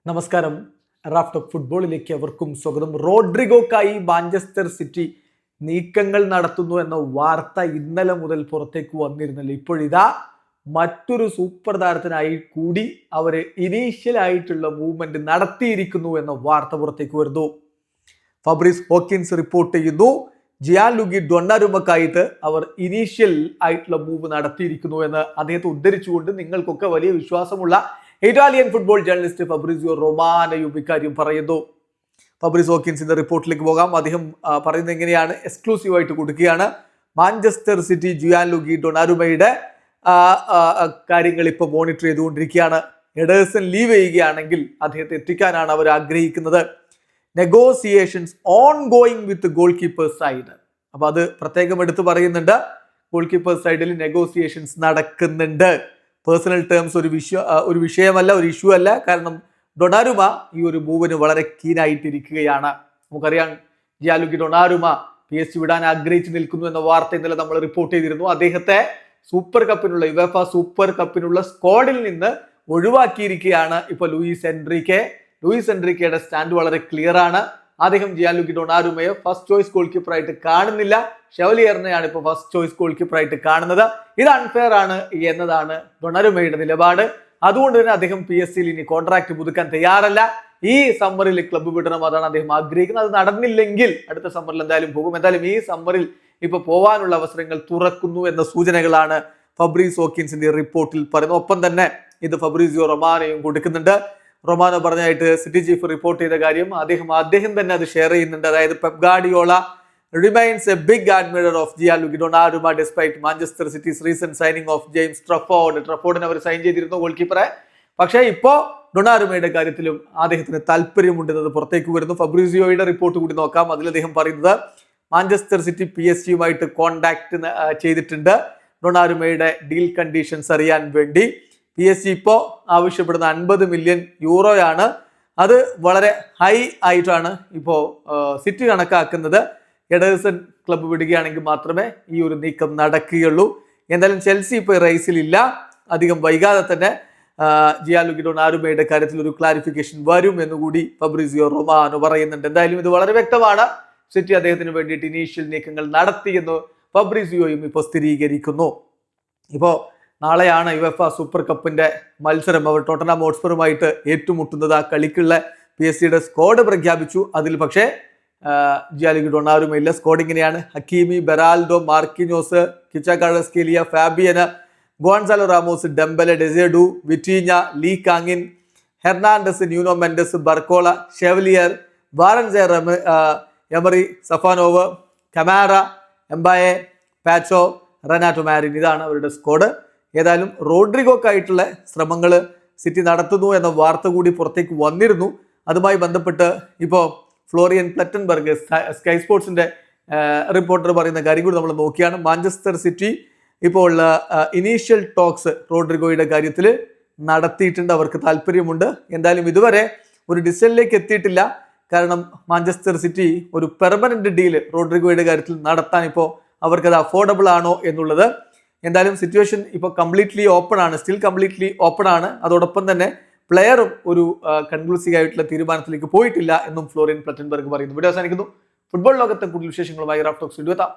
നമസ്കാരം. Raft of ഫുട്ബോളിലേക്ക് അവർക്കും സ്വാഗതം. റോഡ്രിഗോക്കായി മാഞ്ചസ്റ്റർ സിറ്റി നീക്കങ്ങൾ നടത്തുന്നു എന്ന വാർത്ത ഇന്നലെ മുതൽ പുറത്തേക്ക് വന്നിരുന്നല്ലോ. ഇപ്പോഴിതാ മറ്റൊരു സൂപ്പർ താരത്തിനായി കൂടി അവർ ഇനീഷ്യൽ ആയിട്ടുള്ള മൂവ്മെന്റ് നടത്തിയിരിക്കുന്നു എന്ന വാർത്ത പുറത്തേക്ക് വരുന്നു. ഫബ്രീസ് ഹോക്കിൻസ് റിപ്പോർട്ട് ചെയ്യുന്നു, ജിയാൻലുഗി ഡൊണ്ണാരുമക്കായിട്ട് അവർ ഇനീഷ്യൽ ആയിട്ടുള്ള മൂവ് നടത്തിയിരിക്കുന്നു എന്ന് അദ്ദേഹത്തെ ഉദ്ധരിച്ചുകൊണ്ട് നിങ്ങൾക്കൊക്കെ വലിയ വിശ്വാസമുള്ള ഇറ്റാലിയൻ ഫുട്ബോൾ ജേർണലിസ്റ്റ് ഫബ്രിസിയോ റൊമാനയും ഇക്കാര്യം പറയുന്നു. ഫബ്രീസ് ഹോക്കിൻസിന്റെ റിപ്പോർട്ടിലേക്ക് പോകാം. അദ്ദേഹം പറയുന്നത് എങ്ങനെയാണ്, എക്സ്ക്ലൂസീവ് ആയിട്ട് കൊടുക്കുകയാണ്. മാഞ്ചസ്റ്റർ സിറ്റി ജിയാൻലുഗി ഡൊണ്ണാരുമയുടെ കാര്യങ്ങൾ ഇപ്പോൾ മോണിറ്റർ ചെയ്തുകൊണ്ടിരിക്കുകയാണ്. എഡേഴ്സൺ ലീവ് ചെയ്യുകയാണെങ്കിൽ അദ്ദേഹത്തെ എത്തിക്കാനാണ് അവർ ആഗ്രഹിക്കുന്നത്. Negotiations on going with goal keepers side. അപ്പൊ അത് പ്രത്യേകം എടുത്ത് പറയുന്നുണ്ട്. ഗോൾ കീപ്പേഴ്സ് സൈഡിൽ നെഗോസിയേഷൻസ് നടക്കുന്നുണ്ട്. പേഴ്സണൽ ടേംസ് ഒരു വിഷയമല്ല, ഒരു ഇഷ്യൂ അല്ല. കാരണം ഡൊണാരുമ ഈ ഒരു മൂവിന് വളരെ കീനായിട്ടിരിക്കുകയാണ്. നമുക്കറിയാം, ജിയാൻലുഗി ഡൊണാരുമ PSG വിടാൻ ആഗ്രഹിച്ചു നിൽക്കുന്നു എന്ന വാർത്ത ഇന്നലെ നമ്മൾ റിപ്പോർട്ട് ചെയ്തിരുന്നു. അദ്ദേഹത്തെ സൂപ്പർ കപ്പിനുള്ള യുവേഫ സൂപ്പർ കപ്പിനുള്ള സ്ക്വാഡിൽ നിന്ന് ഒഴിവാക്കിയിരിക്കുകയാണ് ഇപ്പോൾ ലൂയിസ് എൻട്രിക്കയുടെ സ്റ്റാൻഡ് വളരെ ക്ലിയർ ആണ്. അദ്ദേഹം ജിയാൻലുഗി ഡൊണാരുമയെ ഫസ്റ്റ് ചോയ്സ് ഗോൾ കീപ്പർ ആയിട്ട് കാണുന്നില്ല. ഷെവലിയറിനെയാണ് ഇപ്പോൾ ഫസ്റ്റ് ചോയ്സ് ഗോൾ കീപ്പർ ആയിട്ട് കാണുന്നത്. ഇത് അൺഫെയർ ആണ് എന്നതാണ് ഡൊണാരുമയുടെ നിലപാട്. അതുകൊണ്ട് തന്നെ അദ്ദേഹം PSG ഇനി കോൺട്രാക്ട് പുതുക്കാൻ തയ്യാറല്ല. ഈ സമ്മറിൽ ക്ലബ്ബ് വിടണം, അതാണ് അദ്ദേഹം ആഗ്രഹിക്കുന്നത്. അത് നടന്നില്ലെങ്കിൽ അടുത്ത സമ്മറിൽ എന്തായാലും പോകും. എന്തായാലും ഈ സമ്മറിൽ ഇപ്പൊ പോവാനുള്ള അവസരങ്ങൾ തുറക്കുന്നു എന്ന സൂചനകളാണ് ഫബ്രീസ് ഹോക്കിൻസിന്റെ റിപ്പോർട്ടിൽ പറയുന്നത്. ഒപ്പം തന്നെ ഇത് ഫബ്രീസിയോ റൊമാനയും കൊടുക്കുന്നുണ്ട്. റൊമാനോ പറഞ്ഞായിട്ട് സിറ്റി ചീഫ് റിപ്പോർട്ട് ചെയ്ത കാര്യം അദ്ദേഹം തന്നെ അത് ഷെയർ ചെയ്യുന്നുണ്ട്. അതായത് Pep Guardiola remains a big admirer of Gianluigi Donnarumma despite Manchester City's recent signing of James Trafford. ട്രഫോർഡിനെ അവർ സൈൻ ചെയ്തിരുന്നു, ഗോൾ കീപ്പറെ. പക്ഷേ ഇപ്പോ ഡൊണാരുമയുടെ കാര്യത്തിലും അദ്ദേഹത്തിന് താല്പര്യമുണ്ടെന്നത് പുറത്തേക്ക് വരുന്നു. ഫബ്രീസിയോയുടെ റിപ്പോർട്ട് കൂടി നോക്കാം. അതിൽ അദ്ദേഹം പറയുന്നത്, മാഞ്ചസ്റ്റർ സിറ്റി PSG കോണ്ടാക്ട് ചെയ്തിട്ടുണ്ട് ഡൊണാരുമയുടെ ഡീൽ കണ്ടീഷൻസ് അറിയാൻ വേണ്ടി. PSG ഇപ്പോൾ ആവശ്യപ്പെടുന്ന 50 മില്യൺ യൂറോയാണ്. അത് വളരെ ഹൈ ആയിട്ടാണ് ഇപ്പോൾ സിറ്റി കണക്കാക്കുന്നത്. എഡേഴ്സൺ ക്ലബ്ബ് വിടുകയാണെങ്കിൽ മാത്രമേ ഈ ഒരു നീക്കം നടക്കുകയുള്ളൂ. എന്തായാലും ചെൽസി ഇപ്പോൾ റേസിലില്ല. അധികം വൈകാതെ തന്നെ ജിയാൻലുഗി ഡൊണാരുമയുടെ കാര്യത്തിൽ ഒരു ക്ലാരിഫിക്കേഷൻ വരും എന്നുകൂടി ഫബ്രീസിയോ റൊമാനോ പറയുന്നുണ്ട്. എന്തായാലും ഇത് വളരെ വ്യക്തമാണ്. സിറ്റി അദ്ദേഹത്തിന് വേണ്ടിയിട്ട് ഇനീഷ്യൽ നീക്കങ്ങൾ നടത്തിയെന്ന് ഫബ്രീസിയോയും ഇപ്പോൾ സ്ഥിരീകരിക്കുന്നു. ഇപ്പോൾ നാളെയാണ് യുവേഫ സൂപ്പർ കപ്പിന്റെ മത്സരം. അവർ ടോട്ടൻഹാം ഹോട്ട്സ്പറുമായിട്ട് ഏറ്റുമുട്ടുന്നത്. ആ കളിക്കുള്ള PSG സ്ക്വാഡ് പ്രഖ്യാപിച്ചു. അതിൽ പക്ഷേ ജിയാൻലുഗി ഡൊണാരുമയില്ല. സ്ക്വാഡ് ഇങ്ങനെയാണ്: Hakimi, Beraldo, Marquinhos, Kvaratskhelia, Fabian, Gonçalo Ramos, Dembele, ഡെസേഡു, Vitinha, Lee Kang-in, Hernandez, Nuno Mendes, Barcola, Chevalier, വാറൻസെ, Emery, Safonov, Kamara, Mbaye, Pacho, Renato Marin. ഇതാണ് അവരുടെ സ്ക്വാഡ്. ഏതായാലും റോഡ്രിഗോക്കായിട്ടുള്ള ശ്രമങ്ങൾ സിറ്റി നടത്തുന്നു എന്ന വാർത്ത കൂടി പുറത്തേക്ക് വന്നിരുന്നു. അതുമായി ബന്ധപ്പെട്ട് ഇപ്പോൾ ഫ്ലോറിയൻ പ്ലറ്റൻബർഗ്, സ്കൈ സ്പോർട്സിന്റെ റിപ്പോർട്ടർ പറയുന്ന കാര്യം കൂടി നമ്മൾ നോക്കിയാണ്. മാഞ്ചസ്റ്റർ സിറ്റി ഇപ്പോൾ ഇനീഷ്യൽ ടോക്സ് റോഡ്രിഗോയുടെ കാര്യത്തിൽ നടത്തിയിട്ടുണ്ട്. അവർക്ക് താല്പര്യമുണ്ട്. എന്തായാലും ഇതുവരെ ഒരു ഡിസിഷനിലേക്ക് എത്തിയിട്ടില്ല. കാരണം മാഞ്ചസ്റ്റർ സിറ്റി ഒരു പെർമനന്റ് ഡീല് റോഡ്രിഗോയുടെ കാര്യത്തിൽ നടത്താൻ ഇപ്പോൾ അവർക്കത് അഫോർഡബിൾ ആണോ എന്നുള്ളത്. എന്തായാലും സിറ്റുവേഷൻ ഇപ്പോൾ കംപ്ലീറ്റ്ലി ഓപ്പൺ ആണ്. അതോടൊപ്പം തന്നെ പ്ലെയറും ഒരു കൺക്ലൂസീവ് ആയിട്ടുള്ള തീരുമാനത്തിലേക്ക് പോയിട്ടില്ല എന്നും ഫ്ലോറിയൻ പ്ലറ്റൻബർഗ് പറയുന്നു. വീഡിയോ അവസാനിക്കുന്നു. ഫുട്ബോൾ ലോകത്തെ കൂടുതൽ വിശേഷങ്ങളുമായി റാഫ്റ്റ് ടോക്സ് വീഡിയോ എത്താം.